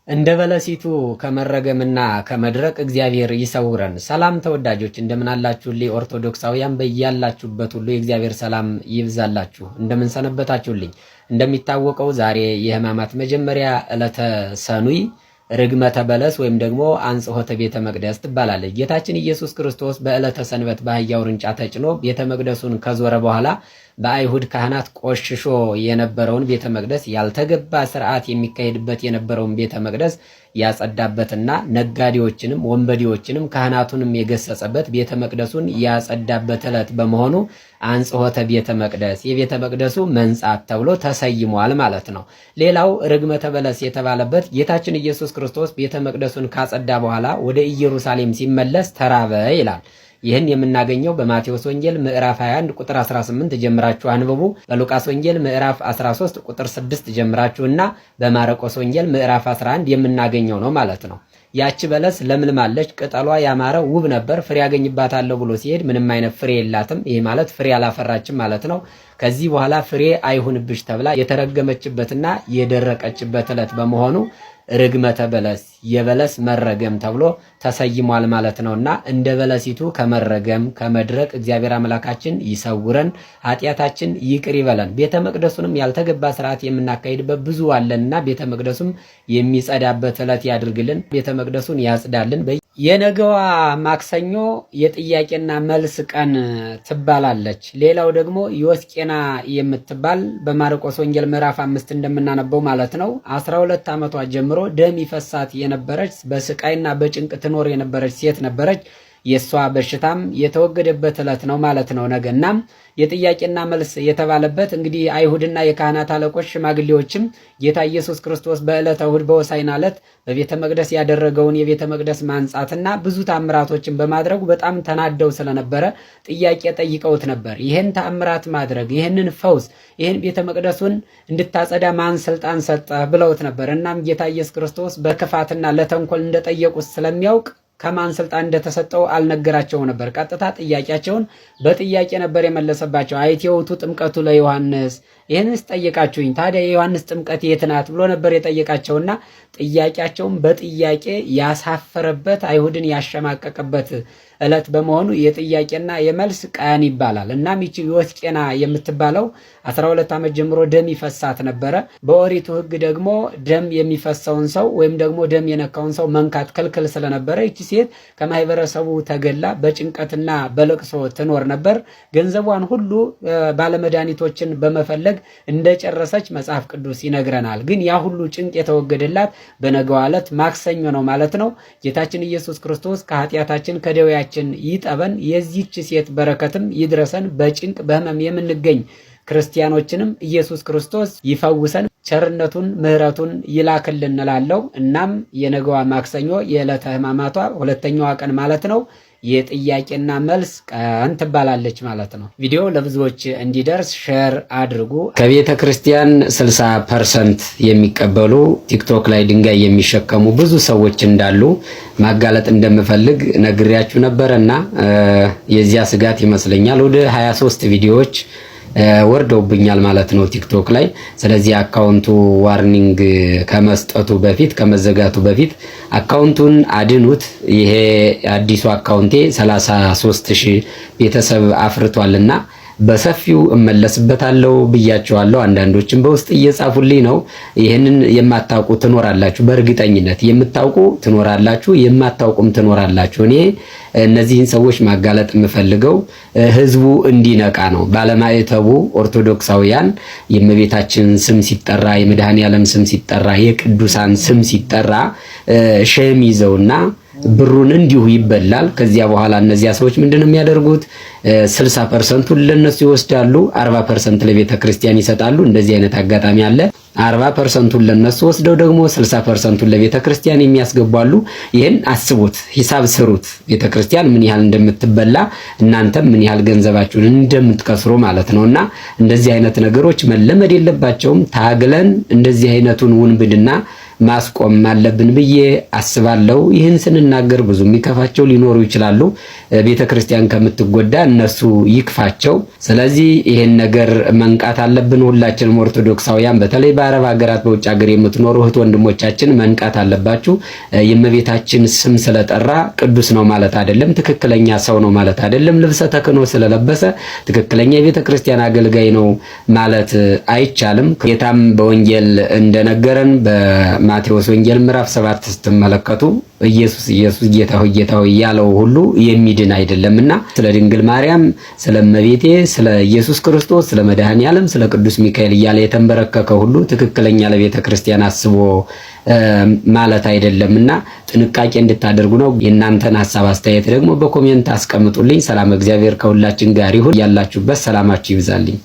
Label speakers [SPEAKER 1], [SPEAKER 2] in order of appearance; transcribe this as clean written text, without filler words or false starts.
[SPEAKER 1] እንደ በለሲቱ ከመረገምና ከመድረቅ እግዚአብሔር ይሰውረን። ሰላም ተወዳጆች እንደምን አላችሁልኝ? ኦርቶዶክሳውያን በያላችሁበት ሁሉ የእግዚአብሔር ሰላም ይብዛላችሁ። እንደምን ሰነበታችሁልኝ? እንደሚታወቀው ዛሬ የሕማማት መጀመሪያ ዕለተ ሰኑይ ርግመተ በለስ ወይም ደግሞ አንጽሖተ ቤተ መቅደስ ትባላለች። ጌታችን ኢየሱስ ክርስቶስ በዕለተ ሰንበት በአህያ ውርንጫ ተጭኖ ቤተ መቅደሱን ከዞረ በኋላ በአይሁድ ካህናት ቆሽሾ የነበረውን ቤተ መቅደስ ያልተገባ ስርዓት የሚካሄድበት የነበረውን ቤተ መቅደስ ያጸዳበትና ነጋዴዎችንም ወንበዴዎችንም ካህናቱንም የገሰጸበት ቤተ መቅደሱን ያጸዳበት ዕለት በመሆኑ አንጽሖተ ቤተ መቅደስ የቤተ መቅደሱ መንጻት ተብሎ ተሰይሟል ማለት ነው። ሌላው ርግመተ በለስ የተባለበት ጌታችን ኢየሱስ ክርስቶስ ቤተ መቅደሱን ካጸዳ በኋላ ወደ ኢየሩሳሌም ሲመለስ ተራበ ይላል። ይህን የምናገኘው በማቴዎስ ወንጌል ምዕራፍ 21 ቁጥር 18 ጀምራችሁ አንብቡ። በሉቃስ ወንጌል ምዕራፍ 13 ቁጥር 6 ጀምራችሁና በማርቆስ ወንጌል ምዕራፍ 11 የምናገኘው ነው ማለት ነው። ያቺ በለስ ለምልማለች፣ ቅጠሏ ያማረ ውብ ነበር። ፍሬ ያገኝባታለሁ ብሎ ሲሄድ ምንም አይነት ፍሬ የላትም። ይሄ ማለት ፍሬ አላፈራችም ማለት ነው። ከዚህ በኋላ ፍሬ አይሁንብሽ ተብላ የተረገመችበትና የደረቀችበት ዕለት በመሆኑ ርግመተ በለስ የበለስ መረገም ተብሎ ተሰይሟል ማለት ነውና እንደ በለሲቱ ከመረገም ከመድረቅ እግዚአብሔር አምላካችን ይሰውረን፣ ኃጢአታችን ይቅር ይበለን። ቤተ መቅደሱንም ያልተገባ ስርዓት የምናካሂድበት ብዙ አለንና ቤተ መቅደሱም የሚጸዳበት ዕለት ያድርግልን፣ ቤተ መቅደሱን ያጽዳልን። የነገዋ ማክሰኞ የጥያቄና መልስ ቀን ትባላለች። ሌላው ደግሞ ዮስቄና የምትባል በማርቆስ ወንጌል ምዕራፍ 5 እንደምናነበው ማለት ነው 12 ዓመቷ ጀምሮ ደም ይፈሳት የነበረች በስቃይና በጭንቅ ትኖር የነበረች ሴት ነበረች። የሷ በሽታም የተወገደበት ዕለት ነው ማለት ነው ነገ። እናም የጥያቄና መልስ የተባለበት እንግዲህ አይሁድና የካህናት አለቆች ሽማግሌዎችም ጌታ ኢየሱስ ክርስቶስ በዕለተ እሁድ በሆሳዕና ዕለት በቤተ መቅደስ ያደረገውን የቤተ መቅደስ ማንጻትና ብዙ ታምራቶችን በማድረጉ በጣም ተናደው ስለነበረ ጥያቄ ጠይቀውት ነበር። ይህን ታምራት ማድረግ፣ ይህንን ፈውስ፣ ይህን ቤተ መቅደሱን እንድታጸዳ ማን ስልጣን ሰጠ ብለውት ነበር። እናም ጌታ ኢየሱስ ክርስቶስ በክፋትና ለተንኮል እንደጠየቁት ስለሚያውቅ ከማን ስልጣን እንደተሰጠው አልነገራቸው ነበር። ቀጥታ ጥያቄያቸውን በጥያቄ ነበር የመለሰባቸው። አይቴውቱ ጥምቀቱ ለዮሐንስ ይህንስ ጠየቃችሁኝ፣ ታዲያ የዮሐንስ ጥምቀት የት ናት ብሎ ነበር የጠየቃቸውና ጥያቄያቸውን በጥያቄ ያሳፈረበት አይሁድን ያሸማቀቀበት ዕለት በመሆኑ የጥያቄና የመልስ ቀን ይባላል። እናም ይቺ ዮስቄና የምትባለው 12 ዓመት ጀምሮ ደም ይፈሳት ነበረ። በኦሪቱ ሕግ ደግሞ ደም የሚፈሰውን ሰው ወይም ደግሞ ደም የነካውን ሰው መንካት ክልክል ስለነበረ ይቺ ሴት ከማህበረሰቡ ተገላ በጭንቀትና በለቅሶ ትኖር ነበር። ገንዘቧን ሁሉ ባለመድኃኒቶችን በመፈለግ እንደጨረሰች መጽሐፍ ቅዱስ ይነግረናል። ግን ያ ሁሉ ጭንቅ የተወገደላት በነገው ዕለት ማክሰኞ ነው ማለት ነው። ጌታችን ኢየሱስ ክርስቶስ ከኃጢአታችን ከደዌያችን ይጠበን፣ የዚህች ሴት በረከትም ይድረሰን። በጭንቅ በህመም የምንገኝ ክርስቲያኖችንም ኢየሱስ ክርስቶስ ይፈውሰን፣ ቸርነቱን ምሕረቱን ይላክልን እንላለው። እናም የነገዋ ማክሰኞ የዕለተ ሕማማቷ ሁለተኛዋ ቀን ማለት ነው የጥያቄና መልስ ቀን ትባላለች ማለት ነው። ቪዲዮ ለብዙዎች እንዲደርስ ሼር አድርጉ። ከቤተ ክርስቲያን 60% የሚቀበሉ ቲክቶክ ላይ ድንጋይ የሚሸከሙ ብዙ ሰዎች እንዳሉ ማጋለጥ እንደምፈልግ ነግሬያችሁ ነበርና የዚያ ስጋት ይመስለኛል ወደ 23 ቪዲዮዎች ወርደውብኛል ማለት ነው ቲክቶክ ላይ። ስለዚህ አካውንቱ ዋርኒንግ ከመስጠቱ በፊት ከመዘጋቱ በፊት አካውንቱን አድኑት። ይሄ አዲሱ አካውንቴ 33000 ቤተሰብ አፍርቷልና በሰፊው እመለስበታለሁ ብያቸዋለሁ። አንዳንዶችም በውስጥ እየጻፉልኝ ነው። ይህንን የማታውቁ ትኖራላችሁ፣ በእርግጠኝነት የምታውቁ ትኖራላችሁ፣ የማታውቁም ትኖራላችሁ። እኔ እነዚህን ሰዎች ማጋለጥ የምፈልገው ህዝቡ እንዲነቃ ነው። ባለማዕተቡ ኦርቶዶክሳውያን የእመቤታችን ስም ሲጠራ፣ የመድኃኔዓለም ስም ሲጠራ፣ የቅዱሳን ስም ሲጠራ ሸም ይዘውና ብሩን እንዲሁ ይበላል። ከዚያ በኋላ እነዚያ ሰዎች ምንድነው የሚያደርጉት? 60%ን ለነሱ ይወስዳሉ፣ 40% ለቤተ ክርስቲያን ይሰጣሉ። እንደዚህ አይነት አጋጣሚ አለ። 40%ን ለነሱ ወስደው ደግሞ 60%ን ለቤተ ክርስቲያን የሚያስገባሉ። ይሄን አስቡት፣ ሂሳብ ስሩት። ቤተ ክርስቲያን ምን ያህል እንደምትበላ እናንተም ምን ያህል ገንዘባችሁን እንደምትከስሩ ማለት ነውና እንደዚህ አይነት ነገሮች መለመድ የለባቸውም። ታግለን እንደዚህ አይነቱን ውንብድና ማስቆም አለብን ብዬ አስባለሁ። ይህን ስንናገር ብዙ የሚከፋቸው ሊኖሩ ይችላሉ። ቤተክርስቲያን ከምትጎዳ እነሱ ይክፋቸው። ስለዚህ ይህን ነገር መንቃት አለብን። ሁላችንም ኦርቶዶክሳውያን በተለይ በአረብ ሀገራት በውጭ ሀገር የምትኖሩ እህት ወንድሞቻችን መንቃት አለባችሁ። የእመቤታችን ስም ስለጠራ ቅዱስ ነው ማለት አይደለም። ትክክለኛ ሰው ነው ማለት አይደለም። ልብሰ ተክህኖ ስለለበሰ ትክክለኛ የቤተክርስቲያን አገልጋይ ነው ማለት አይቻልም። ጌታም በወንጌል እንደነገረን በማቴዎስ ወንጌል ምዕራፍ 7 ስትመለከቱ ኢየሱስ ኢየሱስ ጌታ ሆይ ጌታ ሆይ ያለው ሁሉ የሚድን አይደለምና ስለ ድንግል ማርያም፣ ስለ እመቤቴ፣ ስለ ኢየሱስ ክርስቶስ፣ ስለ መድኃኔዓለም፣ ስለ ቅዱስ ሚካኤል እያለ የተንበረከከ ሁሉ ትክክለኛ ለቤተ ክርስቲያን አስቦ ማለት አይደለምና ጥንቃቄ እንድታደርጉ ነው። የእናንተን ሐሳብ አስተያየት ደግሞ በኮሜንት አስቀምጡልኝ። ሰላም እግዚአብሔር ከሁላችን ጋር ይሁን። ያላችሁበት ሰላማችሁ ይብዛልኝ።